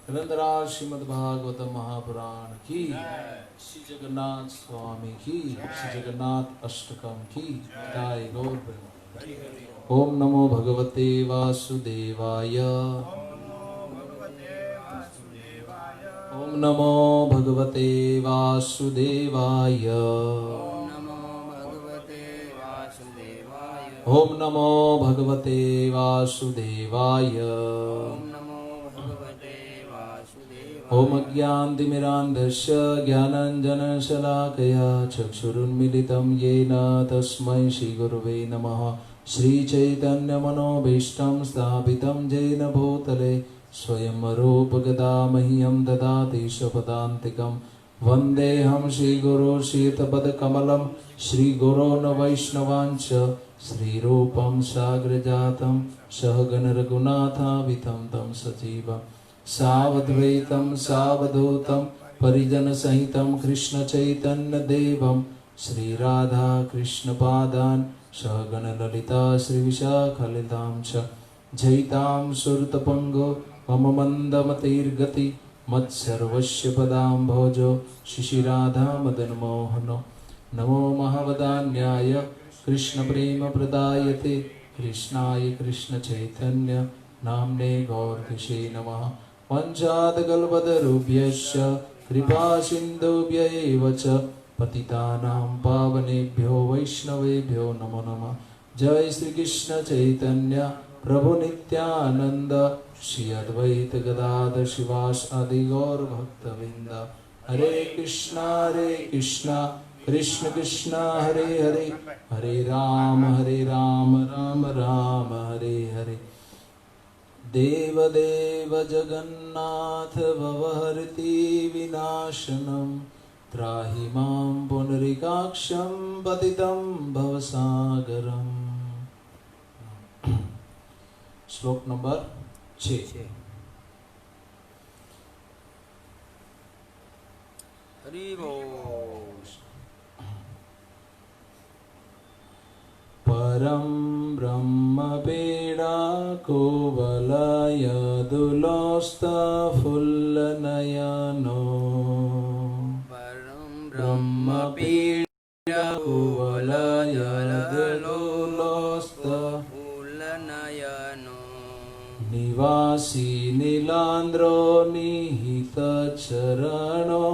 ग्रंथराज श्रीमद्भागवत महापुराण की, श्री जगन्नाथ स्वामी की, श्री जगन्नाथ अष्टकम की जय। गौर प्रेमानंद। ओम नमो भगवते वासुदेवाय। ओम नमो भगवते वासुदेवाय। ओम नमो भगवते वासुदेवाय। ओम अज्ञानतिमिरान्धस्य ज्ञानाञ्जनशलाकया चक्षुरुन्मीलितं येन तस्मै श्रीगुरुवे नमः। श्रीचैतन्यमनोभीष्टं स्थापितं येन भूतले स्वयं रूपगदा मह्यं ददाति स्वपदान्तिकं। वन्देऽहं श्रीगुरो श्रीयुतपदकमलं श्रीगुरोन् वैष्णवांश्च श्रीरूपं साग्रजातं सहगण रघुनाथान्वितं तं सजीवम् सावद्वैतं सावधूतं परिजनसहितं कृष्ण चैतन्य देवं श्रीराधा कृष्ण पादान् सहगण ललिता श्रीविशाखालितां च जयितां सुरतपङ्गो मम मन्दमतिर्गति मत्सर्वस्य पदाम्भोजो शिशिराधा मदनमोहनो। नमो महावदान्याय कृष्णप्रेमप्रदायते कृष्णाय कृष्णचैतन्य नाम्ने गौरतिषे नमः। वंशादकल्पतरुभ्यश्च कृपासिन्धुभ्य एव च पतितानां पावनेभ्यो वैष्णवेभ्यो नमो नमः। जय श्री कृष्ण चैतन्य प्रभु नित्यानंद श्री अद्वैत गदाधर शिवासादि गौर भक्तवृंद। हरे कृष्णा कृष्ण कृष्ण हरे हरे, हरे राम राम राम हरे हरे। देवदेव जगन्नाथ भवहरति विनाशनं त्राहि मां पुनरिकाक्षं पतितं भवसागरम्। श्लोक नंबर 6। हरि बोल। परं ब्रह्म पीडाकुवलयदुलोस्तफुल्लनयनो। परं ब्रह्म पीडाकुवलयदुलोस्तफुल्लनयनो। निवासी नीलान्द्रो निहितचरणो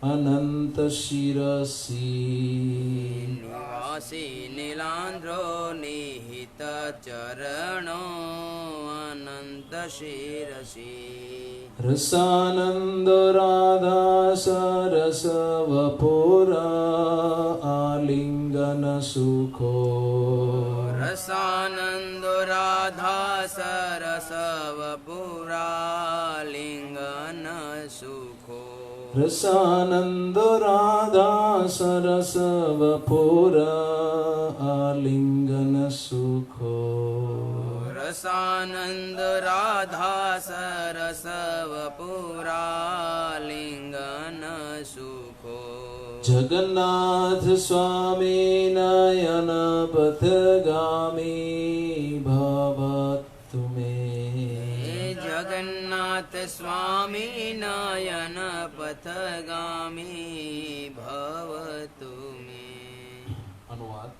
अनंत शिरसि। निवासी नीलान्द्रो निहित चरणो अनंत शिरसि। रसानंदो राधा सरसवपुरा आलिंगन सुखो। रसानंदो राधा सरसवपुरा लिंगन सुखो। रसानंद राधा सरसवपुरा आलिंगन सुखो। रसानंद राधा सरसवपुरा लिंगन सुखो। जगन्नाथ स्वामी नयन पथगामी भवतु मे। जगन्नाथ स्वामी नयन पथगामी भवतु मे। अनुवाद।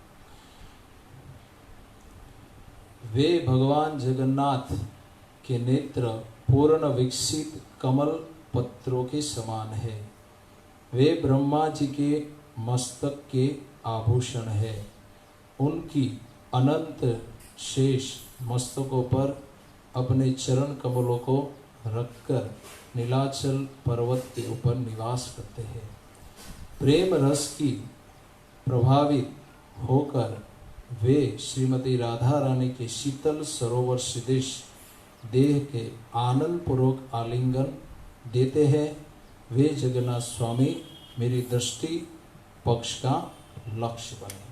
वे भगवान जगन्नाथ के नेत्र पूर्ण विकसित कमल पत्रों के समान है। वे ब्रह्मा जी के मस्तक के आभूषण है। उनकी अनंत शेष मस्तकों पर अपने चरण कमलों को रखकर नीलाचल पर्वत के ऊपर निवास करते हैं। प्रेम रस की प्रभावित होकर वे श्रीमती राधा रानी के शीतल सरोवर सदृश देह के आनंद पूर्वक आलिंगन देते हैं। वे जगन्नाथ स्वामी मेरी दृष्टि पक्ष का लक्ष्य बने।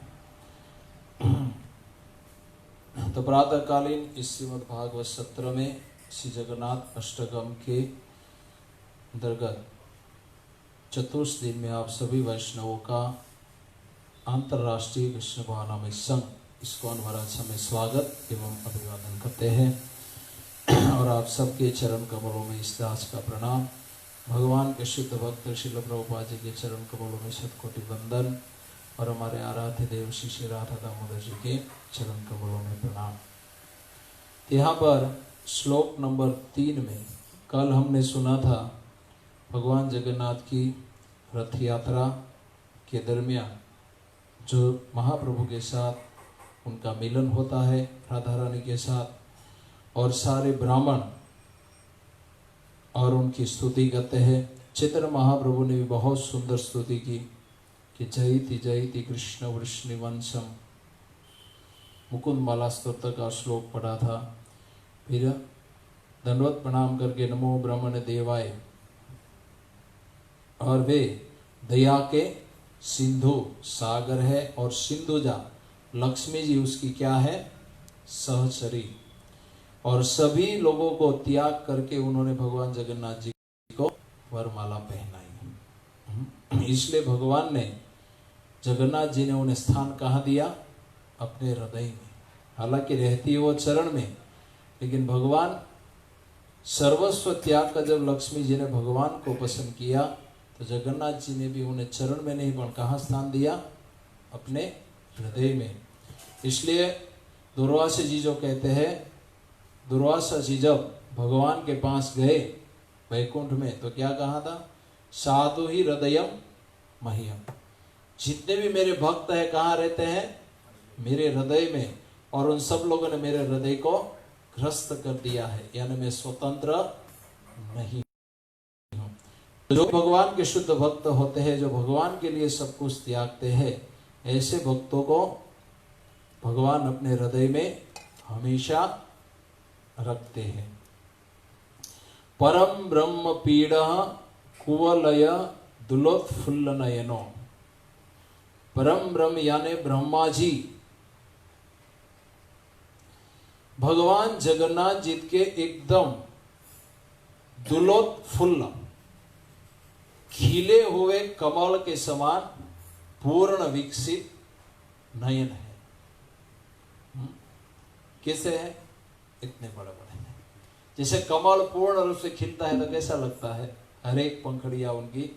तो प्रातःकालीन इस श्रीमद् भागवत सत्र में श्री जगन्नाथ अष्टकम के अंतर्गत चतुर्थ दिन में आप सभी वैष्णवों का अंतर्राष्ट्रीय कृष्ण भावनामय संघ इस्कॉन महाराज में स्वागत एवं अभिवादन करते हैं। और आप सबके चरण कमलों में इस दास का प्रणाम। भगवान के शुद्ध भक्त श्रील प्रभुपाद जी के चरण कमलों में शतकोटि वंदन और हमारे आराध्य देव श्री राधा दामोदर जी के चरण कमलों में प्रणाम। यहाँ पर श्लोक नंबर 3 में कल हमने सुना था भगवान जगन्नाथ की रथ यात्रा के दरमियान जो महाप्रभु के साथ उनका मिलन होता है राधा रानी के साथ, और सारे ब्राह्मण और उनकी स्तुति करते हैं। चैतन्य महाप्रभु ने भी बहुत सुंदर स्तुति की कि जयति जयति कृष्ण वृष्णिवंशम, मुकुंद माला स्तोत्र का श्लोक पढ़ा था। फिर दंडवत प्रणाम करके नमो ब्रह्मण देवाय, और वे दया के सिंधु सागर है और सिंधुजा लक्ष्मी जी उसकी क्या है, सहचरी, और सभी लोगों को त्याग करके उन्होंने भगवान जगन्नाथ जी को वरमाला पहनाई। इसलिए भगवान ने जगन्नाथ जी ने उन्हें स्थान कहाँ दिया, अपने हृदय में। हालांकि रहती है वो चरण में, लेकिन भगवान सर्वस्व त्याग का जब लक्ष्मी जी ने भगवान को पसंद किया तो जगन्नाथ जी ने भी उन्हें चरण में नहीं पर कहाँ स्थान दिया, अपने हृदय में। इसलिए दुर्वासा जी जो कहते हैं, दुर्वासा जी जब भगवान के पास गए वैकुंठ में तो क्या कहा था, साधु ही हृदयम मह्यम, जितने भी मेरे भक्त हैं कहाँ रहते हैं, मेरे हृदय में, और उन सब लोगों ने मेरे हृदय को ग्रस्त कर दिया है, यानी मैं स्वतंत्र नहीं हूँ। जो भगवान के शुद्ध भक्त होते हैं, जो भगवान के लिए सब कुछ त्यागते हैं, ऐसे भक्तों को भगवान अपने हृदय में हमेशा रखते हैं। परम ब्रह्म पीड़ कुवलय दुलोत्फुल्ल नयनो, परम ब्रह्म यानी ब्रह्मा जी भगवान जगन्नाथ जी के एकदम दुलोत्फुल्ल खिले हुए कमल के समान पूर्ण विकसित नयन है। कैसे है, इतने बड़े बड़े हैं। जैसे कमल पूर्ण रूप से खिलता है तो कैसा लगता है, हर एक पंखड़ियां उनकी,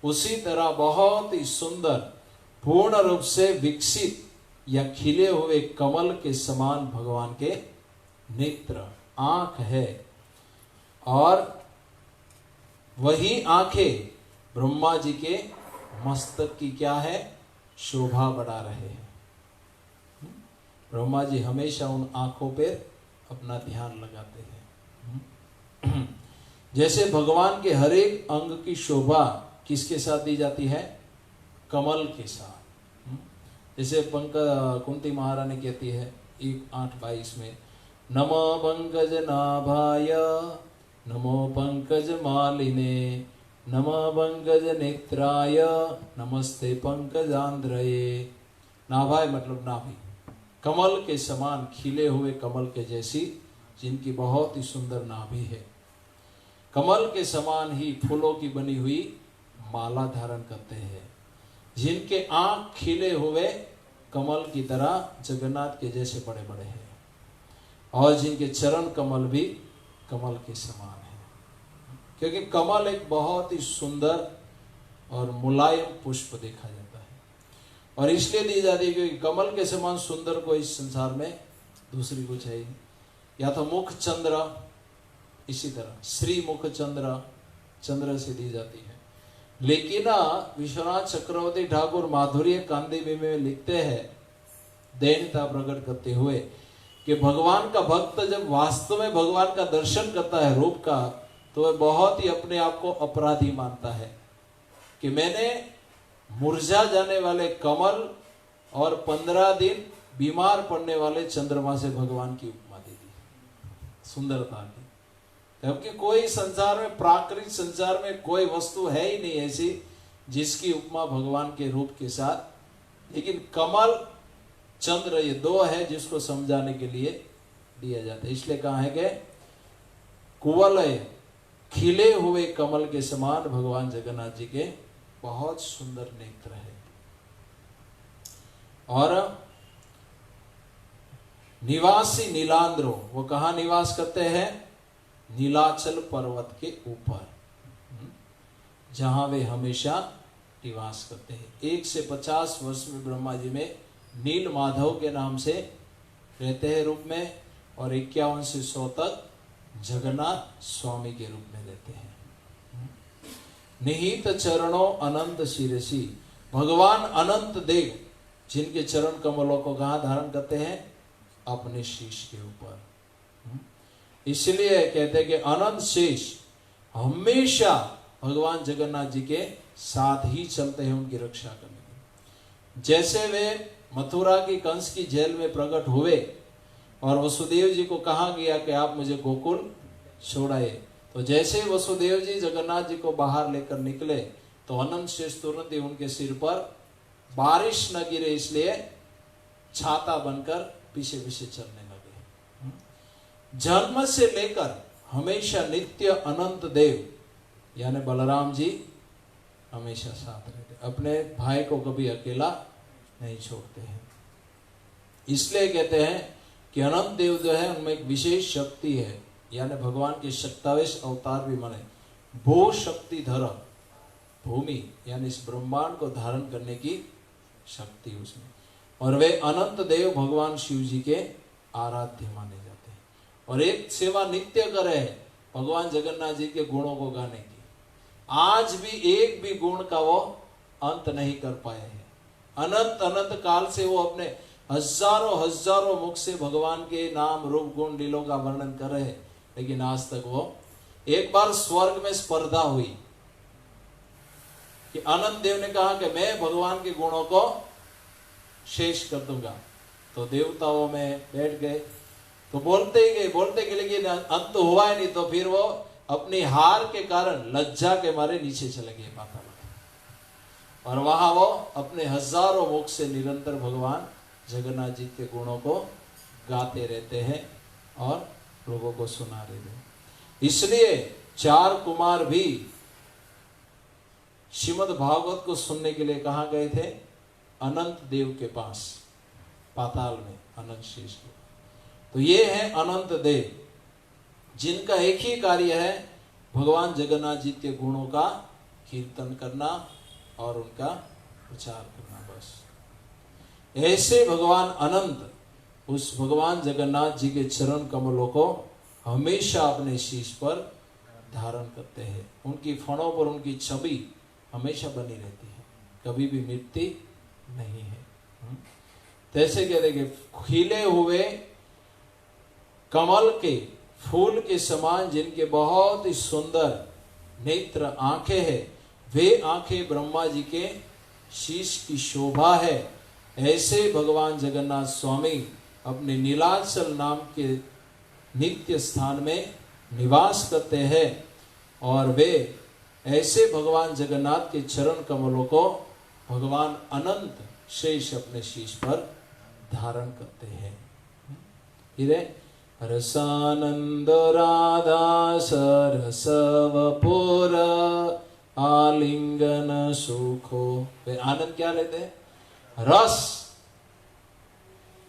उसी तरह बहुत ही सुंदर पूर्ण रूप से विकसित या खिले हुए कमल के समान भगवान के नेत्र आंख है, और वही आंखें ब्रह्मा जी के मस्तक की क्या है, शोभा बढ़ा रहे हैं। ब्रह्मा जी हमेशा उन आंखों पर अपना ध्यान लगाते हैं। जैसे भगवान के हर एक अंग की शोभा किसके साथ दी जाती है, कमल के साथ। जैसे कुंती महारानी कहती है 1:8-22 में, नमो पंकज नाभाय नमो पंकज मालिने नमो पंकज नेत्राय नमस्ते पंकजांद्रये। नाभाय मतलब नाभि, कमल के समान खिले हुए कमल के जैसी जिनकी बहुत ही सुंदर नाभि है, कमल के समान ही फूलों की बनी हुई माला धारण करते हैं, जिनके आंख खिले हुए कमल की तरह जगन्नाथ के जैसे बड़े बड़े हैं, और जिनके चरण कमल भी कमल के समान है। क्योंकि कमल एक बहुत ही सुंदर और मुलायम पुष्प देखा जाता है, और इसलिए दी जाती है क्योंकि कमल के समान सुंदर कोई इस संसार में दूसरी कुछ है ही नहीं। या तो मुख चंद्र, इसी तरह श्री मुख चंद्र, चंद्र से दी जाती है। लेकिन विश्वनाथ चक्रवर्ती ठाकुर माधुर्य कांदी में लिखते हैं, दैन्यता प्रकट करते हुए, कि भगवान का भक्त जब वास्तव में भगवान का दर्शन करता है रूप का, तो वह बहुत ही अपने आप को अपराधी मानता है कि मैंने मुरझा जाने वाले कमल और 15 दिन बीमार पड़ने वाले चंद्रमा से भगवान की उपमा दे दी सुंदरता की। जबकि कोई संसार में, प्राकृतिक संसार में कोई वस्तु है ही नहीं ऐसी जिसकी उपमा भगवान के रूप के साथ, लेकिन कमल चंद्र ये दो है जिसको समझाने के लिए दिया जाता है। इसलिए कहा है कि कुवलय खिले हुए कमल के समान भगवान जगन्नाथ जी के बहुत सुंदर नेत्र है। और निवासी नीलांद्रो, वो कहाँ निवास करते हैं? नीलाचल पर्वत के ऊपर, जहां वे हमेशा निवास करते हैं। 1 से 50 वर्ष में ब्रह्मा जी में नील माधव के नाम से रहते हैं रूप में, और 51 से 100 तक जगन्नाथ स्वामी के रूप में रहते हैं। निहित चरणों अनंत शिरसी, भगवान अनंत देव जिनके चरण कमलों को कहाँ धारण करते हैं? अपने शीश के ऊपर। इसलिए कहते हैं कि अनंत शेष हमेशा भगवान जगन्नाथ जी के साथ ही चलते हैं उनकी रक्षा करने के। जैसे वे मथुरा की कंस की जेल में प्रकट हुए और वसुदेव जी को कहा गया कि आप मुझे गोकुल छोड़ाए, तो जैसे वसुदेव जी जगन्नाथ जी को बाहर लेकर निकले तो अनंत शेष तुरंत ही उनके सिर पर बारिश न गिरे इसलिए छाता बनकर पीछे पीछे चलने लगे। जन्म से लेकर हमेशा नित्य अनंत देव यानी बलराम जी हमेशा साथ रहते, अपने भाई को कभी अकेला नहीं छोड़ते हैं। इसलिए कहते हैं कि अनंत देव जो है उनमें एक विशेष शक्ति है, यानी भगवान के 27 अवतार भी माने, भू शक्ति धर, भूमि यानी इस ब्रह्मांड को धारण करने की शक्ति उसमें, और वे अनंत देव भगवान शिव जी के आराध्य माने जाते हैं। और एक सेवा नित्य करे है भगवान जगन्नाथ जी के गुणों को गाने की। आज भी एक भी गुण का वो अंत नहीं कर पाए हैं। अनंत अनंत काल से वो अपने हजारों हजारों मुख से भगवान के नाम रूप गुण लीलों का वर्णन कर रहे हैं, लेकिन आज तक वो, एक बार स्वर्ग में स्पर्धा हुई कि अनंत देव ने कहा कि मैं भगवान के गुणों को शेष कर दूंगा, तो देवताओं में बैठ गए, तो बोलते ही गए लेकिन अंत हुआ ही नहीं। तो फिर वो अपनी हार के कारण लज्जा के मारे नीचे चले गए पाताल में, और वहां वो अपने हजारों मुख से निरंतर भगवान जगन्नाथ जी के गुणों को गाते रहते हैं और लोगों को सुना रहे हैं। इसलिए 4 कुमार भी श्रीमद् भागवत को सुनने के लिए कहाँ गए थे? अनंत देव के पास, पाताल में अनंत शेष। तो ये है अनंत देव, जिनका एक ही कार्य है भगवान जगन्नाथ जी के गुणों का कीर्तन करना और उनका प्रचार करना, बस। ऐसे भगवान अनंत उस भगवान जगन्नाथ जी के चरण कमलों को हमेशा अपने शीश पर धारण करते हैं। उनकी फणों पर उनकी छवि हमेशा बनी रहती है, कभी भी मिटती नहीं है। तैसे कहते कि खिले हुए कमल के फूल के समान जिनके बहुत ही सुंदर नेत्र आंखें हैं, वे आंखें ब्रह्मा जी के शीश की शोभा है। ऐसे भगवान जगन्नाथ स्वामी अपने नीलाचल नाम के नित्य स्थान में निवास करते हैं, और वे ऐसे भगवान जगन्नाथ के चरण कमलों को भगवान अनंत शेष अपने शीश पर धारण करते हैं। फिर रसानंद राधा सरसव पुर आलिंगन सुखो, वे आनंद क्या लेते हैं? रस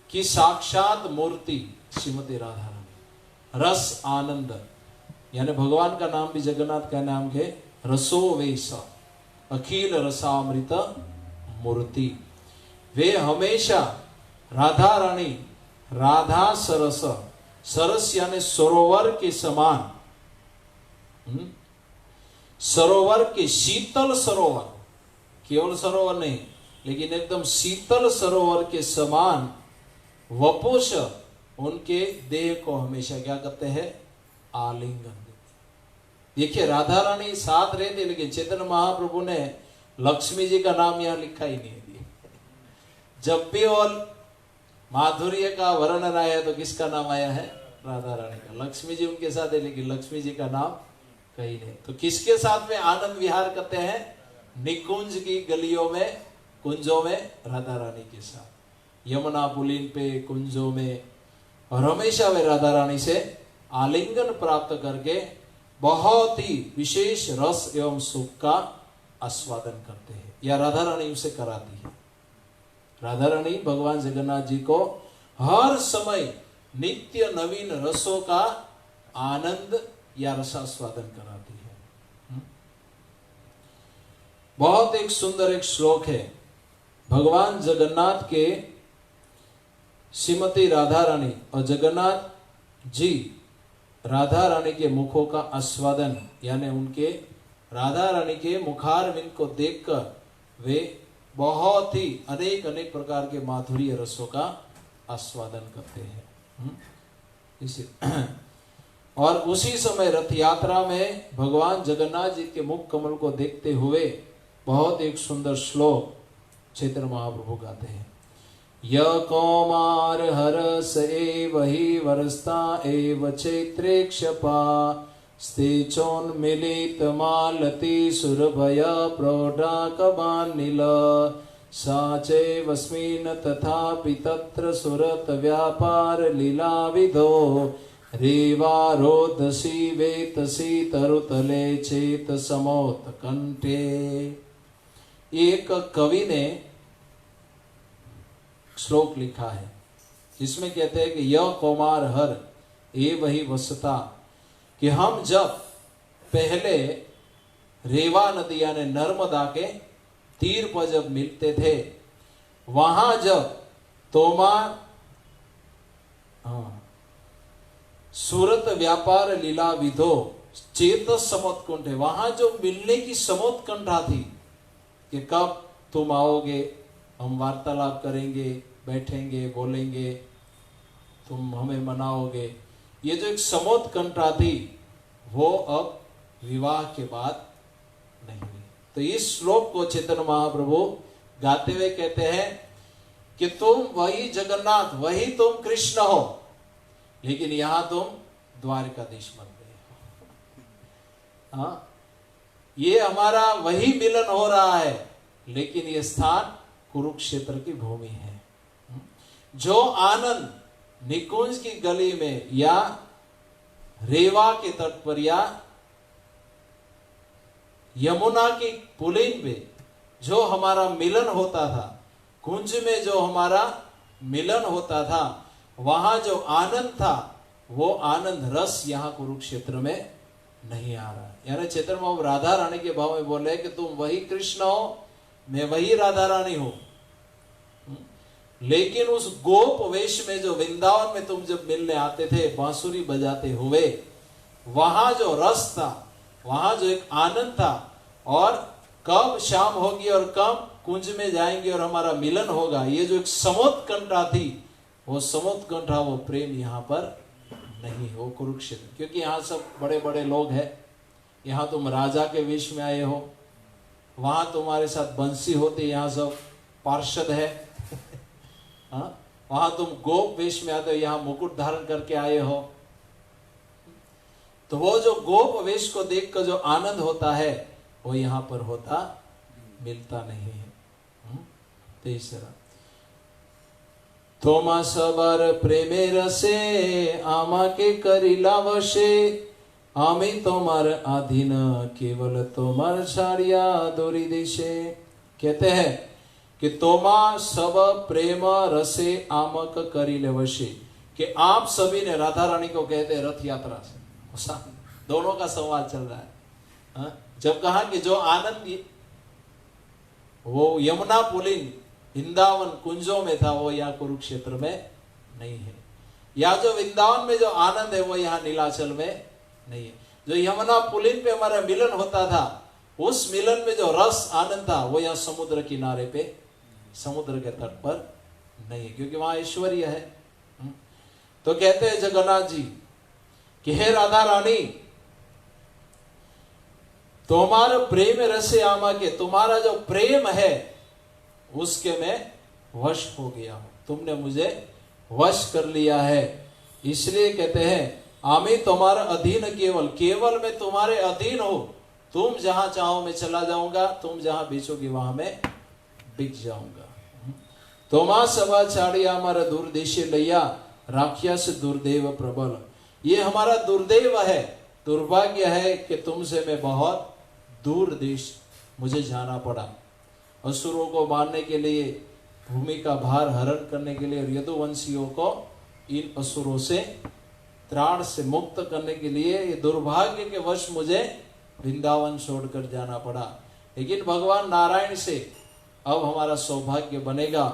की साक्षात मूर्ति श्रीमती राधा रानी। रस आनंद यानी भगवान का नाम भी जगन्नाथ का नाम है रसो वेश, अखिल रसामृत मूर्ति। वे हमेशा राधा रानी, राधा सरस, सरस यानी सरोवर के समान, सरोवर के शीतल सरोवर, केवल सरोवर नहीं लेकिन एकदम शीतल सरोवर के समान वपुष उनके देह को हमेशा क्या करते हैं? आलिंगन देते। देखिए राधा रानी साथ रहते, लेकिन चैतन्य महाप्रभु ने लक्ष्मी जी का नाम यहाँ लिखा ही नहीं दिया। जब भी और माधुर्य का वर्णन आया तो किसका नाम आया है? राधा रानी का। लक्ष्मी जी उनके साथ है लेकिन लक्ष्मी जी का नाम कहीं नहीं। तो किसके साथ में आनंद विहार करते हैं? निकुंज की गलियों में, कुंजों में राधा रानी के साथ, यमुना पुलिन पे, कुंजों में, और हमेशा वे राधा रानी से आलिंगन प्राप्त करके बहुत ही विशेष रस एवं सुख का आस्वादन करते हैं, या राधा रानी उसे कराती है। राधा रानी भगवान जगन्नाथ जी को हर समय नित्य नवीन रसों का आनंद या रसास्वादन कराती है। बहुत एक सुंदर एक श्लोक है, भगवान जगन्नाथ के श्रीमती राधा रानी और जगन्नाथ जी राधा रानी के मुखों का आस्वादन, यानी उनके राधा रानी के मुखारविंद को देखकर वे बहुत ही अनेक अनेक प्रकार के माधुर्य रसों का आस्वादन करते हैं। इसी और उसी समय रथ यात्रा में भगवान जगन्नाथ जी के मुख कमल को देखते हुए बहुत एक सुंदर श्लोक चैतन्य महाप्रभु गाते हैं। य कौमार हरस एव हि वरस्ता एव चैत्रे क्षपा स्तेचोन्मिलित मालती सुरभय प्रौढाकबान्निल सा चैवस्मिन् तथापि तत्र सुरत व्यापार लीला विधो रेवारोदसी वेतसी तरुतले चेत समोत कंठे। एक कवि ने श्लोक लिखा है, जिसमें कहते हैं कि यह कौमार हर ये वही वसता, कि हम जब पहले रेवा नदी यानी नर्मदा के तीर पर जब मिलते थे, वहां जब तोमार सूरत व्यापार लीला विधो चेत समोत्कंठ, वहां जो मिलने की समोत्कंठा थी कि कब तुम आओगे, हम वार्तालाप करेंगे, बैठेंगे, बोलेंगे, तुम हमें मनाओगे, ये जो एक समोत्कंठा थी वो अब विवाह के बाद नहीं हुई। तो इस श्लोक को चैतन्य महाप्रभु गाते हुए कहते हैं कि तुम वही जगन्नाथ, वही तुम कृष्ण हो, लेकिन यहां तुम द्वारकाधीश बन गए हो। हाँ, ये हमारा वही मिलन हो रहा है, लेकिन ये स्थान कुरुक्षेत्र की भूमि है। जो आनंद निकुंज की गली में या रेवा के तट पर या यमुना की पुलिन में जो हमारा मिलन होता था, कुंज में जो हमारा मिलन होता था, वहां जो आनंद था, वो आनंद रस यहां कुरुक्षेत्र में नहीं आ रहा। यानी चैतन्य महाप्रभु राधा रानी के भाव में बोले कि तुम वही कृष्ण हो, मैं वही राधा रानी हूं, लेकिन उस गोप वेश में जो वृंदावन में तुम जब मिलने आते थे बांसुरी बजाते हुए, वहां जो रस था, वहां जो एक आनंद था, और कब शाम होगी और कब कुंज में जाएंगे और हमारा मिलन होगा, ये जो एक समोत्कंठा थी, वो समोत्कंठा, वो प्रेम यहाँ पर नहीं हो कुरुक्षेत्र। क्योंकि यहाँ सब बड़े बड़े लोग हैं, यहाँ तुम राजा के वेश में आए हो, वहां तुम्हारे साथ बंसी होती, यहाँ सब पार्षद है। हाँ, वहां तुम गोप वेश में आते हो, यहाँ मुकुट धारण करके आए हो। तो वो जो गोप वेश को देखकर जो आनंद होता है, वो यहाँ पर होता मिलता नहीं है। तीसरा, तोमा सबर प्रेमे रसे आमाके करिला वशे आमी तोमार अधीन केवल तोमार छाड़िया दोरी देशे। कहते हैं कि तोमा सब प्रेम रसे आमक करिले वशे, कि आप सभी ने, राधा रानी को कहते हैं रथ यात्रा से, दोनों का संवाद चल रहा है। हा? जब कहा कि जो आनंद वो यमुना पुलिन वृंदावन कुंजों में था, वो यहाँ कुरुक्षेत्र में नहीं है। या जो वृंदावन में जो आनंद है, वो यहाँ नीलाचल में नहीं है। जो यमुना पुलिन पे हमारा मिलन होता था, उस मिलन में जो रस आनंद था, वो यहाँ समुद्र किनारे पे, समुद्र के तट पर नहीं है, क्योंकि वहां ऐश्वर्य है। तो कहते हैं जगन्नाथ जी कि हे राधा रानी, तुम्हारा प्रेम रसे आमा के, तुम्हारा जो प्रेम है उसके मैं वश हो गया हूं, तुमने मुझे वश कर लिया है। इसलिए कहते हैं आमी तुम्हारा अधीन, केवल केवल मैं तुम्हारे अधीन हूं, तुम जहां चाहो मैं चला जाऊंगा, तुम जहां बेचोगी वहां मैं बिक जाऊंगा। तोमा सभा छाड़ी हमारा दुर्देशी लैया राखिया से दुर्देव प्रबल, ये हमारा दुर्देव है, दुर्भाग्य है कि तुमसे मैं बहुत दूर देश मुझे जाना पड़ा, असुरों को मारने के लिए, भूमि का भार हरण करने के लिए, और यदुवंशियों को इन असुरों से त्राण से मुक्त करने के लिए ये दुर्भाग्य के वश मुझे वृंदावन छोड़कर जाना पड़ा, लेकिन भगवान नारायण से अब हमारा सौभाग्य बनेगा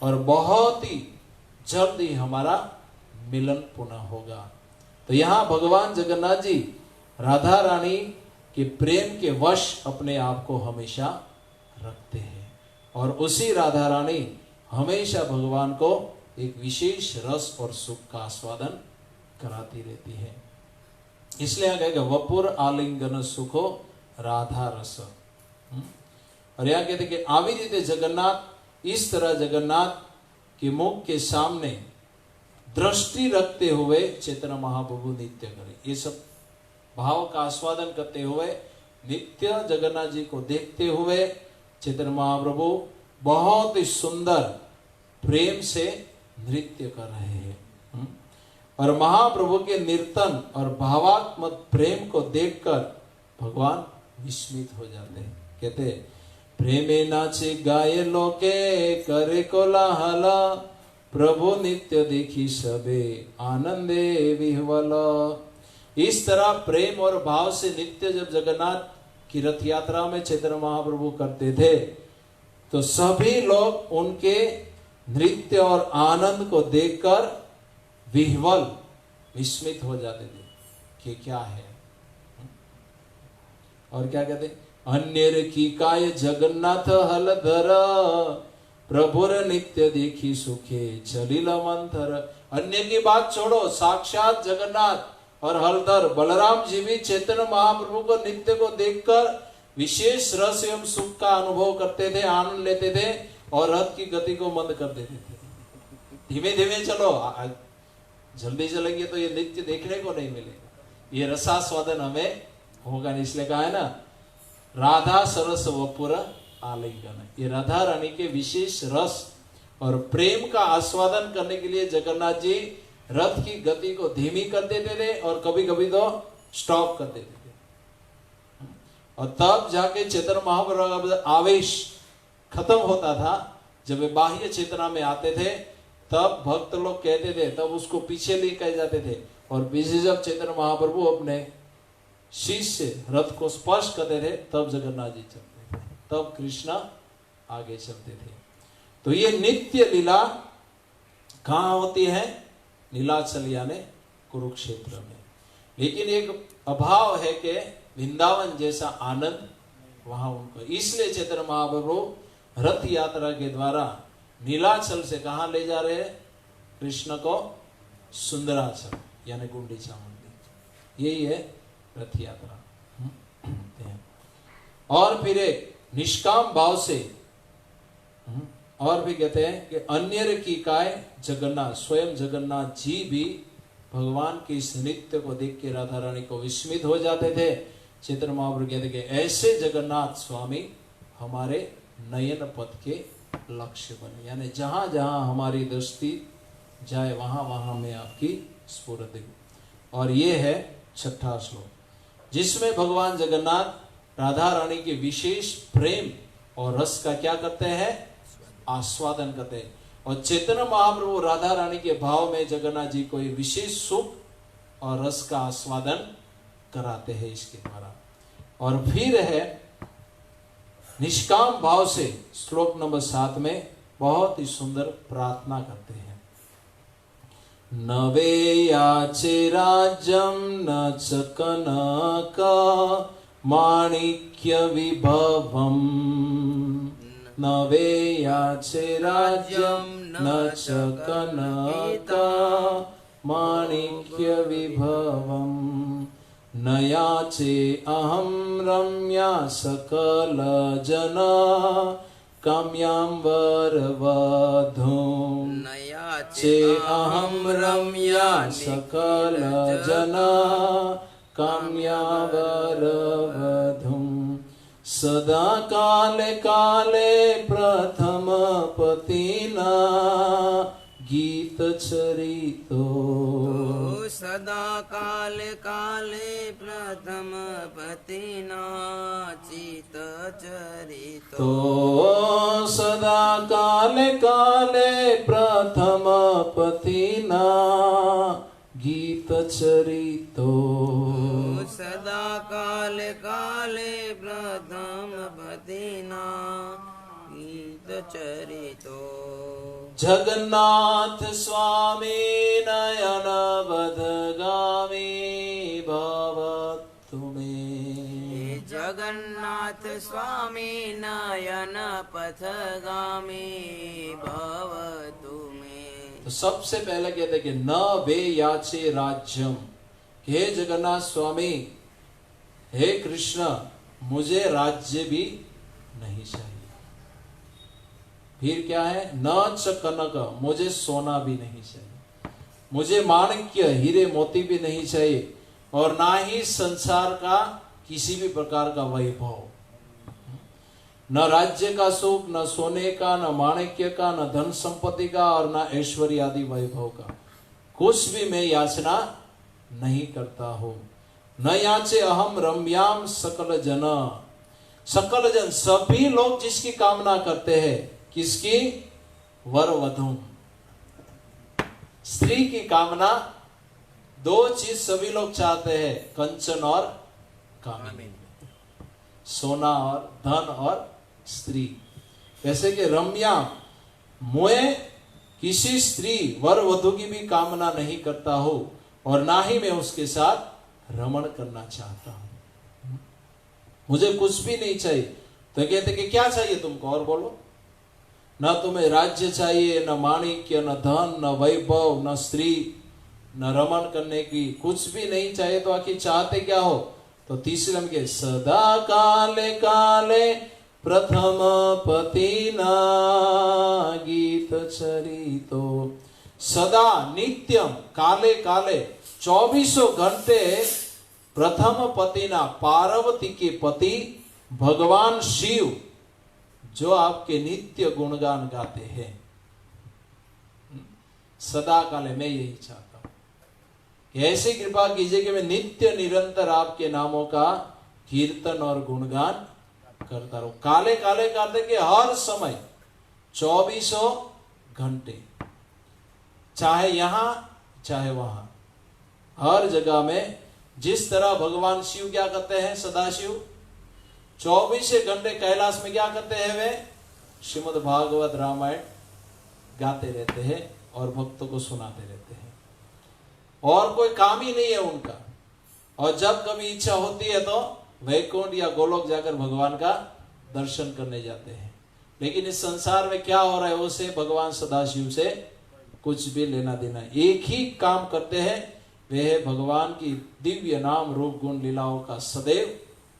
और बहुत ही जल्द ही हमारा मिलन पुनः होगा। तो यहाँ भगवान जगन्नाथ जी राधा रानी के प्रेम के वश अपने आप को हमेशा रखते हैं और उसी राधा रानी हमेशा भगवान को एक विशेष रस और सुख का आस्वादन कराती रहती है। इसलिए यहाँ कहेगा वपुर आलिंगन सुखो राधा रस। और यहाँ कहते कि आवी रीते जगन्नाथ, इस तरह जगन्नाथ के मुख के सामने दृष्टि रखते हुए चैतन्य महाप्रभु नित्य करे। ये सब भाव का आस्वादन करते हुए नित्य जगन्नाथ जी को देखते हुए चैतन्य महाप्रभु बहुत ही सुंदर प्रेम से नृत्य कर रहे हैं। और महाप्रभु के कीर्तन और भावात्मक प्रेम को देखकर भगवान विस्मित हो जाते हैं। कहते प्रेमे नाचे गाये लोके करे कोलाहल, प्रभु नित्य देखी सबे आनंदे विह्वल। इस तरह प्रेम और भाव से नित्य जब जगन्नाथ की रथ यात्रा में चैतन्य महाप्रभु करते थे तो सभी लोग उनके नृत्य और आनंद को देखकर विह्वल विस्मित हो जाते थे कि क्या है। और क्या कहते, अन्य की काय जगन्नाथ हलधर, प्रभुर नित्य देखी सुखे चलिल मंथर। अन्य की बात छोड़ो, साक्षात जगन्नाथ और हलधर बलराम जी भी चैतन्य महाप्रभु को नित्य को देखकर विशेष रस एवं सुख का अनुभव करते थे, आनंद लेते थे और रथ की गति को मंद कर देते थे। धीमे धीमे चलो, जल्दी चलेंगे तो ये नित्य देखने को नहीं मिलेगा, ये रसास्वादन हमें होगा नहीं। इसलिए कहा है ना राधा सरस वपुर आलिंगन, ये राधा रानी के विशेष रस और प्रेम का आस्वादन करने के लिए जगन्नाथ जी रथ की गति को धीमी कर देते थे और कभी कभी तो स्टॉप कर देते थे। और तब जाके चैतन्य महाप्रभु का आवेश खत्म होता था। जब वे बाह्य चेतना में आते थे तब भक्त लोग कहते थे, तब उसको पीछे लेकर जाते थे और पीछे जब चैतन्य महाप्रभु अपने शीश से रथ को स्पर्श करते थे तब जगन्नाथ जी चलते थे, तब कृष्णा आगे चलते थे। तो ये नित्य लीला कहाँ होती है? नीलाचल यानी कुरुक्षेत्र में। लेकिन एक अभाव है कि वृंदावन जैसा आनंद वहां उनको, इसलिए चैतन्य महाप्रभु रथ यात्रा के द्वारा नीलाचल से कहां ले जा रहे हैं? कृष्ण को सुंदराचल यानी गुंडीचा मंदिर, यही है रथ यात्रा। और फिर एक निष्काम भाव से और भी कहते हैं कि अन्य की काय जगन्नाथ, स्वयं जगन्नाथ जी भी भगवान के इस नृत्य को देख के राधा रानी को विस्मित हो जाते थे। चैतन्य महाप्रभु कहते कि ऐसे जगन्नाथ स्वामी हमारे नयन पथ के लक्ष्य बने, यानी जहां जहां हमारी दृष्टि जाए वहां वहां में आपकी स्फुरति। और ये है 6वां श्लोक, जिसमें भगवान जगन्नाथ राधा रानी के विशेष प्रेम और रस का क्या करते हैं? आस्वादन करते हैं। और चैतन्य महाप्रभु राधा रानी के भाव में जगन्नाथ जी को विशेष सुख और रस का आस्वादन कराते हैं इसके द्वारा। और फिर है निष्काम भाव से श्लोक नंबर 7 में बहुत ही सुंदर प्रार्थना करते हैं। न वे याचे राज्यम न च कनक माणिक्य विभवम, न वे याचे राज्यम न च कनक माणिक्य विभवम, न याचे अहम रम्या सकल जना काम्यां वरवधूं, न चे अहम रम्या सकल जना काम्या वरवधूं, सदा काले काले प्रथम पतिना गीत चरितो, सदा काले काले प्रथम पतिना चित चरितो, तो सदा काले काले प्रथम पतिना गीत चरितो सदा काले काले प्रथम पतिना गीत चरितो जगन्नाथ स्वामी नयन बदगामी भवतु मे। जगन्नाथ स्वामी नयन पथगामी भवतु मे। तो सबसे पहले कहते कि न वे याचे राज्यम, हे जगन्नाथ स्वामी, हे कृष्ण, मुझे राज्य भी नहीं चाहिए। फिर क्या है, न च कनक, मुझे सोना भी नहीं चाहिए, मुझे माणिक्य हीरे मोती भी नहीं चाहिए, और ना ही संसार का किसी भी प्रकार का वैभव, न राज्य का सुख, न सोने का, न माणिक्य का, न धन संपत्ति का, और न ऐश्वर्य आदि वैभव का, कुछ भी मैं याचना नहीं करता हूं। न याचे अहम रम्याम सकल जन, सकल जन सभी लोग जिसकी कामना करते हैं, किसकी? वर वधू, स्त्री की कामना। दो चीज सभी लोग चाहते हैं, कंचन और कामिनी, सोना और धन और स्त्री। वैसे कि रम्या, मैं किसी स्त्री वर वधु की भी कामना नहीं करता हूं, और ना ही मैं उसके साथ रमण करना चाहता हूं। मुझे कुछ भी नहीं चाहिए। तो कहते कि क्या चाहिए तुमको, और बोलो। न तुम्हें राज्य चाहिए, न माणिक्य, न धन, न वैभव, न स्त्री, न रमण करने की, कुछ भी नहीं चाहिए। तो आखिर चाहते क्या हो? तो तीसरे में के सदा काले काले प्रथम पतिना गीत चरितो, सदा नित्यम काले काले 24 घंटे प्रथम पतिना, पार्वती के पति भगवान शिव, जो आपके नित्य गुणगान गाते हैं। सदा काले मैं यही चाहता हूं कि ऐसी कृपा कीजिए कि मैं नित्य निरंतर आपके नामों का कीर्तन और गुणगान करता रहूं। काले काले करते कि हर समय 24 घंटे, चाहे यहां चाहे वहां, हर जगह में। जिस तरह भगवान शिव क्या करते हैं, सदाशिव 24 घंटे कैलाश में क्या करते हैं, वे श्रीमद् भागवत रामायण गाते रहते हैं और भक्तों को सुनाते रहते हैं, और कोई काम ही नहीं है उनका। और जब कभी इच्छा होती है तो वैकुंठ या गोलोक जाकर भगवान का दर्शन करने जाते हैं। लेकिन इस संसार में क्या हो रहा है, उसे भगवान सदाशिव से कुछ भी लेना देना। एक ही काम करते हैं, वे है भगवान की दिव्य नाम रूप गुण लीलाओं का सदैव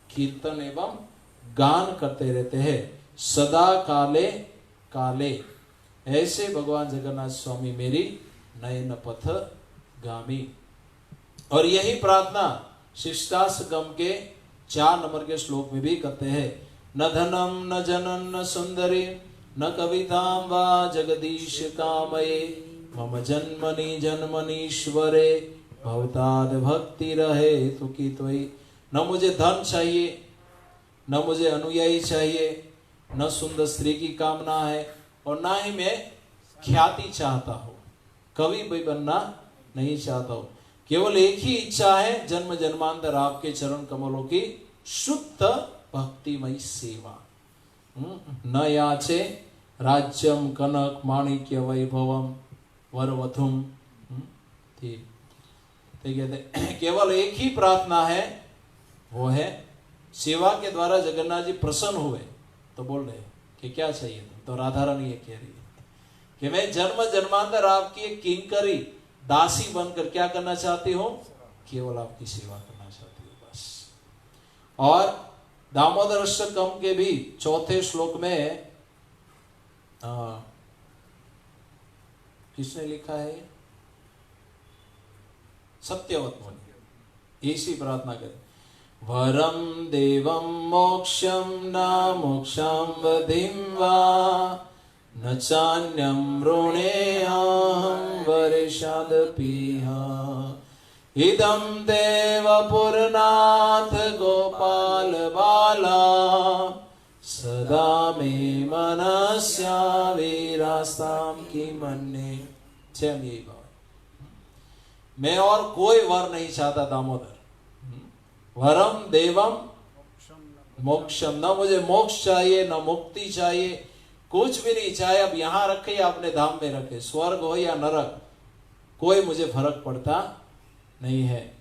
कीर्तन एवं गान करते रहते हैं, सदा काले काले। ऐसे भगवान जगन्नाथ स्वामी मेरी नयन पथ गामी। और यही प्रार्थना शिष्टाष्टकम के 4 नंबर के श्लोक में भी करते हैं। न धनम न जनन न सुंदरी न कवितां वा जगदीश कामये, मम जन्मनि जन्मनीश्वरे भवताद भक्ति रहे तुकी त्वयि। न मुझे धन चाहिए, न मुझे अनुयायी चाहिए, न सुंदर स्त्री की कामना है, और ना ही मैं ख्याति चाहता हूं, कवि भी बनना नहीं चाहता हूं। केवल एक ही इच्छा है, जन्म जन्मांतर आपके चरण कमलों की शुद्ध भक्तिमयी सेवा। न याचे राज्यम कनक माणिक्य वैभवम वरवधुम। ठीक, केवल एक ही प्रार्थना है, वो है सेवा के द्वारा जगन्नाथ जी प्रसन्न हुए तो बोल रहे कि क्या चाहिए तुम। तो राधा रानी ये कह रही है कि मैं जन्म जन्मांतर आपकी एक किंकरी दासी बनकर क्या करना चाहती हूं, केवल आपकी सेवा करना चाहती हूं बस। और दामोदर अष्टकम के भी 4थे श्लोक में किसने लिखा है, सत्यवत मुनि ऐसी प्रार्थना करें। वरम देवम मोक्षम न मोक्षम वधिम वा न चान्यम ऋणेऽहं वर्षादपीह। इदं देव पुरनाथ गोपाल बाला सदा मे मनस्या वीरास्तां कि मन्ये। स्वयं यही भाव है। मैं और कोई वर नहीं चाहता दामोदर, वरम देवम मोक्षम, न मुझे मोक्ष चाहिए न मुक्ति चाहिए, कुछ भी नहीं चाहिए। अब यहां रखे या अपने धाम में रखे, स्वर्ग हो या नरक, कोई मुझे फर्क पड़ता नहीं है।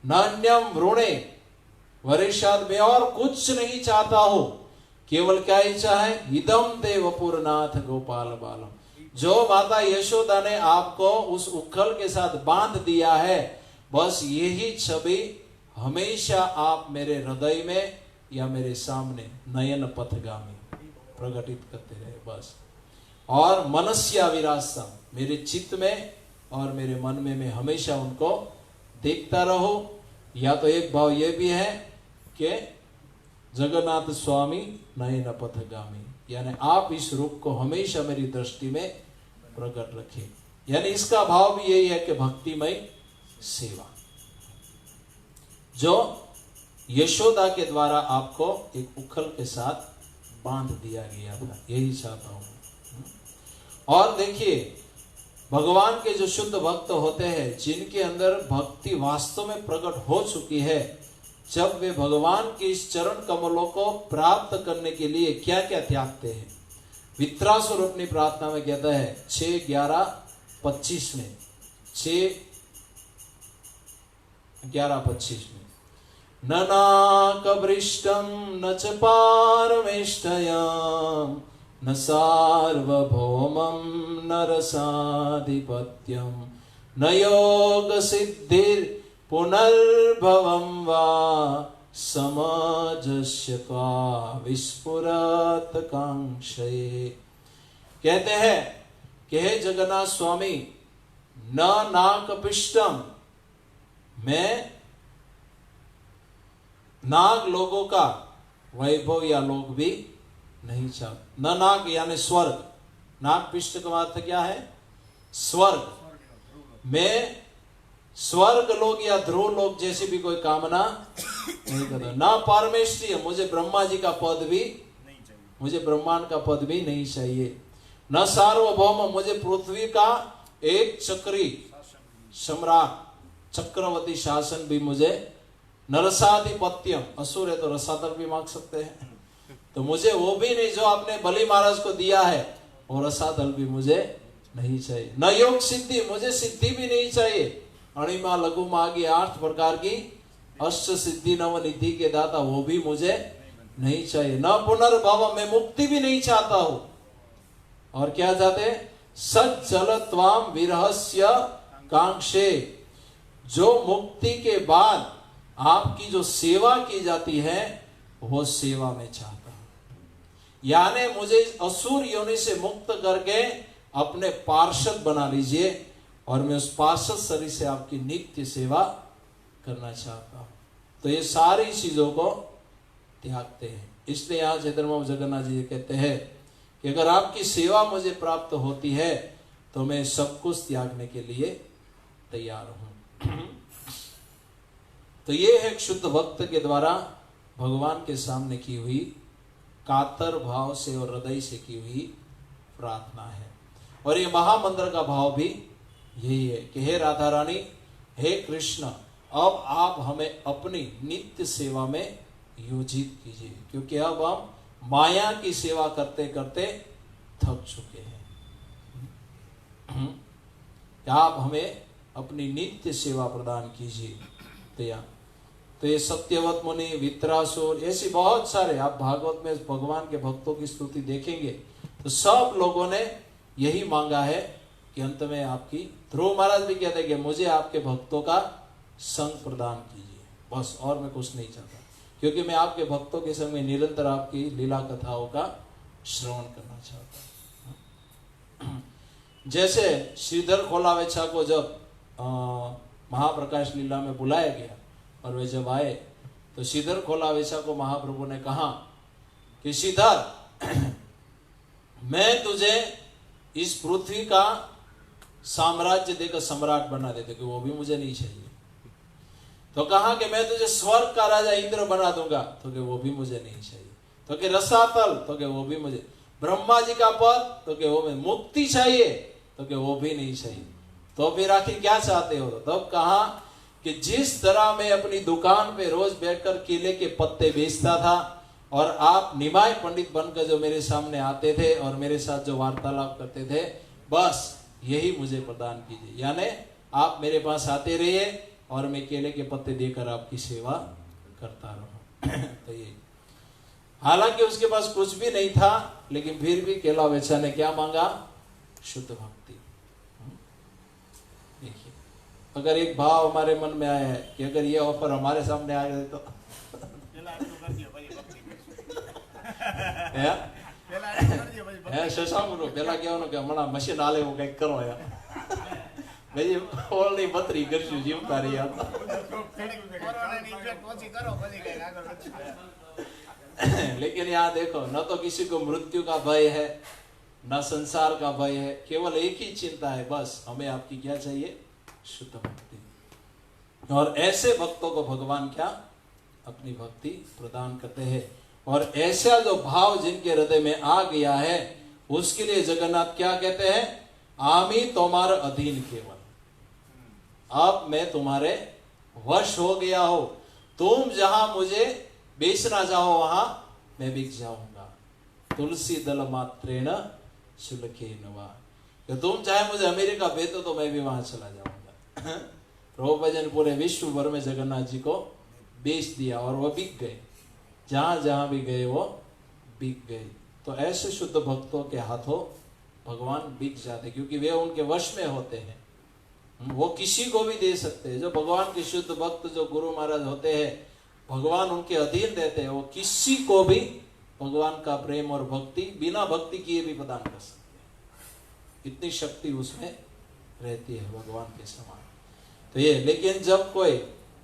नान्यम वृणे वरिष्ठाद, मैं और कुछ नहीं चाहता हूं, केवल क्या इच्छा है, इदम ते वपुरनाथ गोपाल बालम, जो माता यशोदा ने आपको उस उखल के साथ बांध दिया है, बस यही छवि हमेशा आप मेरे हृदय में या मेरे सामने नयन पथगामी प्रकटित करते रहे बस। और मनस्या विरासता, मेरे चित्त में और मेरे मन में मैं हमेशा उनको देखता रहो। या तो एक भाव ये भी है कि जगन्नाथ स्वामी नयन पथगामी, यानी आप इस रूप को हमेशा मेरी दृष्टि में प्रकट रखें, यानी इसका भाव भी यही है कि भक्तिमय सेवा, जो यशोदा के द्वारा आपको एक उखल के साथ बांध दिया गया था, यही चाहता हूं। और देखिए, भगवान के जो शुद्ध भक्त होते हैं, जिनके अंदर भक्ति वास्तव में प्रकट हो चुकी है, जब वे भगवान के इस चरण कमलों को प्राप्त करने के लिए क्या क्या त्यागते हैं। वित्रासुर अपनी प्रार्थना में कहता है 6:11-25 में, 6:11-25 में, न नाकवृष्टं न च पारमेष्ठयं न सार्वभौमं न रसाधिपत्यं न योग सिद्धिर पुनर्भवं वा समजस्य त्वा विस्फुरत कांक्षये। कहते हैं कि हे जगन्नाथ स्वामी, न नाकपिष्टम, मैं नाग लोगों का वैभव या लोग भी नहीं चाहता। न नाग यानी स्वर्ग, नाग पिष्ट का अर्थ क्या है, स्वर्ग। मैं स्वर्ग लोग या ध्रुव लोग जैसी भी कोई कामना नहीं करता। ना पारमेष्ठीय, मुझे ब्रह्मा जी का पद भी नहीं चाहिए, मुझे ब्रह्मांड का पद भी नहीं चाहिए। न सार्वभौम, मुझे पृथ्वी का एक चक्री सम्राट चक्रवर्ती शासन भी मुझे, नरसाधिपत्यम, असुर है तो रसातल भी मांग सकते हैं, तो मुझे वो भी नहीं जो आपने बलि महाराज को दिया है, और रसातल भी मुझे नहीं चाहिए। न योग सिद्धि, मुझे सिद्धि भी नहीं चाहिए। अणिमा लघु मागी 8 प्रकार की अष्ट सिद्धि नवनिधि के दाता, वो भी मुझे नहीं चाहिए। न पुनर्भव, मैं मुक्ति भी नहीं चाहता हूं। और क्या चाहते, सज्जल त्वाम विरहस्य कांक्षे, जो मुक्ति के बाद आपकी जो सेवा की जाती है, वो सेवा में चाहता हूं। यानी मुझे असुर योनि से मुक्त करके अपने पार्षद बना लीजिए, और मैं उस पार्षद शरीर से आपकी नित्य सेवा करना चाहता हूं। तो ये सारी चीजों को त्यागते हैं। इसलिए यहाँ चैतन्य जगन्नाथ जी कहते हैं कि अगर आपकी सेवा मुझे प्राप्त होती है, तो मैं सब कुछ त्यागने के लिए तैयार हूं। तो ये है शुद्ध भक्त के द्वारा भगवान के सामने की हुई कातर भाव से और हृदय से की हुई प्रार्थना है। और ये महामंत्र का भाव भी यही है कि हे राधा रानी, हे कृष्ण, अब आप हमें अपनी नित्य सेवा में योजित कीजिए, क्योंकि अब हम माया की सेवा करते करते थक चुके हैं। आप हमें अपनी नित्य सेवा प्रदान कीजिए। तो ये सत्यवत मुनि, वित्रासुर, ऐसी बहुत सारे, आप भागवत में भगवान के भक्तों की स्तुति देखेंगे तो सब लोगों ने यही मांगा है कि अंत में आपकी, ध्रुव महाराज भी कहते हैं कि मुझे आपके भक्तों का संग प्रदान कीजिए, बस, और मैं कुछ नहीं चाहता, क्योंकि मैं आपके भक्तों के संग में निरंतर आपकी लीला कथाओं का श्रवण करना चाहता हूँ। जैसे श्रीधर खोलावेछा को जब महाप्रकाश लीला में बुलाया गया और वे जब आए, तो श्रीधर खोलावेछा को महाप्रभु ने कहा कि श्रीधर, मैं तुझे इस पृथ्वी का साम्राज्य देकर सम्राट बना देते, कि वो भी मुझे नहीं चाहिए। तो कहा कि मैं तुझे स्वर्ग का राजा इंद्र बना दूंगा, तो कि वो भी मुझे नहीं चाहिए। तो कि रसातल, तो कि वो भी मुझे, ब्रह्मा जी का पद, तो कि वो मुक्ति चाहिए, तो कि वो भी नहीं सही। तो फिर आखिर क्या चाहते हो? तब कहा कि जिस तरह मैं अपनी दुकान पे रोज बैठकर केले के पत्ते बेचता था और आप निमाय पंडित बनकर जो मेरे सामने आते थे और मेरे साथ जो वार्तालाप करते थे, बस यही मुझे प्रदान कीजिए। यानी आप मेरे पास आते रहिए और मैं केले के पत्ते देकर आपकी सेवा करता रहूं। तो ये, हालांकि उसके पास कुछ भी नहीं था, लेकिन फिर भी केला बेचा ने क्या मांगा? शुद्ध भक्ति। देखिए, अगर एक भाव हमारे मन में आया है कि अगर ये ऑफर हमारे सामने आ गए तो પેલા કહેવાનું કે હમણાં મશીન હાલે એવું કઈક કરો યાર, ભાઈ ઓલની બત્રી કરશું જીવતા રહ્યા। लेकिन यहाँ देखो, न तो किसी को मृत्यु का भय है, न संसार का भय है, केवल एक ही चिंता है, बस हमें आपकी क्या चाहिए? शुद्ध भक्ति। और ऐसे भक्तों को भगवान क्या अपनी भक्ति प्रदान करते हैं। और ऐसा जो भाव जिनके हृदय में आ गया है, उसके लिए जगन्नाथ क्या कहते हैं? आमी तुम्हारे अधीन केवल, अब मैं तुम्हारे वश हो गया हो, तुम जहां मुझे बेचना चाहो वहां मैं बिक जाऊंगा। तुलसी दल मात्रेण शुल्के नवा, तुम चाहे मुझे अमेरिका भेजो तो मैं भी वहां चला जाऊंगा। प्रभुपाद जी ने पूरे विश्व भर में जगन्नाथ जी को बेच दिया और वो बिक गए, जहां जहां भी गए वो बिक गए। तो ऐसे शुद्ध भक्तों के हाथों भगवान बिक जाते, क्योंकि वे उनके वश में होते हैं, वो किसी को भी दे सकते हैं। जो भगवान के शुद्ध भक्त, जो गुरु महाराज होते हैं, भगवान उनके अधीन रहते हैं, वो किसी को भी भगवान का प्रेम और भक्ति बिना भक्ति किए भी प्रदान कर सकते हैं। इतनी शक्ति उसमें रहती है भगवान के समान। तो ये, लेकिन जब कोई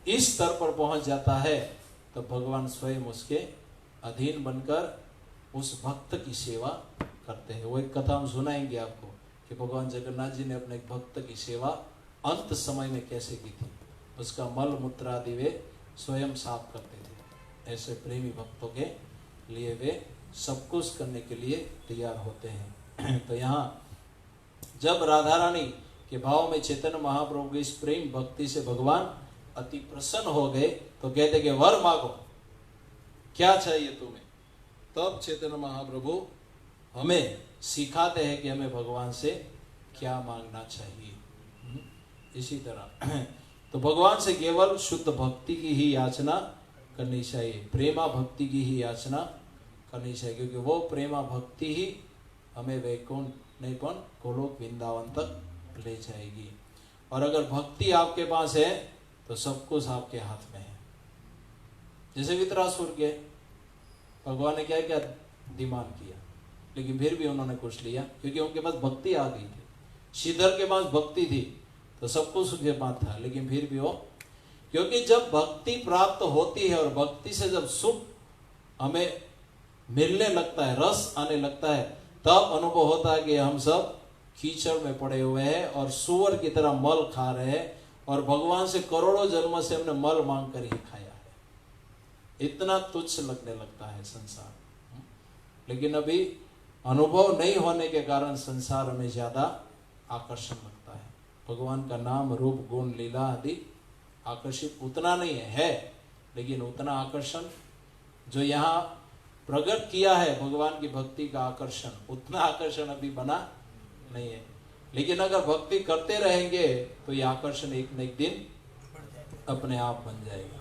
इस स्तर पर पहुंच जाता है तो भगवान स्वयं उसके अधीन बनकर उस भक्त की सेवा करते हैं। वो एक कथा हम सुनाएंगे आपको कि भगवान जगन्नाथ जी ने अपने एक भक्त की सेवा अंत समय में कैसे की थी। उसका मल मूत्र आदि वे स्वयं साफ करते थे। ऐसे प्रेमी भक्तों के लिए वे सब कुछ करने के लिए तैयार होते हैं। तो यहाँ जब राधा रानी के भाव में चैतन्य महाप्रभु की इस प्रेम भक्ति से भगवान अति प्रसन्न हो गए, तो कहते कि वर मांगो, क्या चाहिए तुम्हें? तब चैतन्य महाप्रभु हमें सिखाते हैं कि हमें भगवान से क्या मांगना चाहिए। इसी तरह तो भगवान से केवल शुद्ध भक्ति की ही याचना करनी चाहिए, प्रेमा भक्ति की ही याचना करनी चाहिए, क्योंकि वो प्रेमा भक्ति ही हमें वैकुंठ नहीं पण गोलोक वृंदावन तक ले जाएगी। और अगर भक्ति आपके पास है तो सब कुछ आपके हाथ में है। जैसे वितरासुर के भगवान ने क्या क्या डिमांड किया, लेकिन फिर भी उन्होंने कुछ लिया, क्योंकि उनके पास भक्ति आ गई थी। श्रीधर के पास भक्ति थी तो सब कुछ उसके पास था, लेकिन फिर भी वो, क्योंकि जब भक्ति प्राप्त होती है और भक्ति से जब सुख हमें मिलने लगता है, रस आने लगता है, तब अनुभव होता है कि हम सब कीचड़ में पड़े हुए हैं और सुअर की तरह मल खा रहे हैं, और भगवान से करोड़ों जन्म से हमने मल मांग कर ही खाया है। इतना तुच्छ लगने लगता है संसार। लेकिन अभी अनुभव नहीं होने के कारण संसार में ज्यादा आकर्षण लगता है। भगवान का नाम, रूप, गुण, लीला आदि आकर्षित उतना नहीं है, लेकिन उतना आकर्षण जो यहाँ प्रकट किया है भगवान की भक्ति का आकर्षण, उतना आकर्षण अभी बना नहीं है। लेकिन अगर भक्ति करते रहेंगे तो ये आकर्षण एक न एक दिन अपने आप बन जाएगा।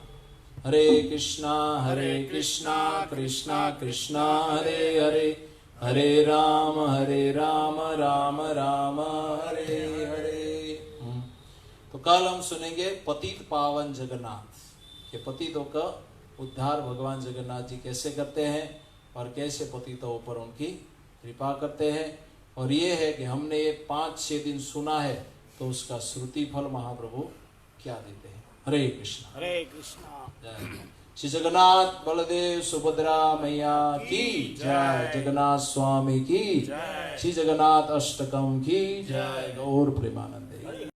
हरे कृष्णा कृष्णा कृष्णा हरे हरे, हरे राम राम राम हरे हरे। तो कल हम सुनेंगे पतित पावन जगन्नाथ, कि पतितों का उद्धार भगवान जगन्नाथ जी कैसे करते हैं और कैसे पतितों पर उनकी कृपा करते हैं। और ये है कि हमने ये 5-6 दिन सुना है, तो उसका श्रुति फल महाप्रभु क्या देते हैं। हरे कृष्णा जय। श्री जगन्नाथ बलदेव सुभद्रा मैया की जय, जगन्नाथ स्वामी की जय, श्री जगन्नाथ अष्टकम की जय। गौर प्रेमानंद।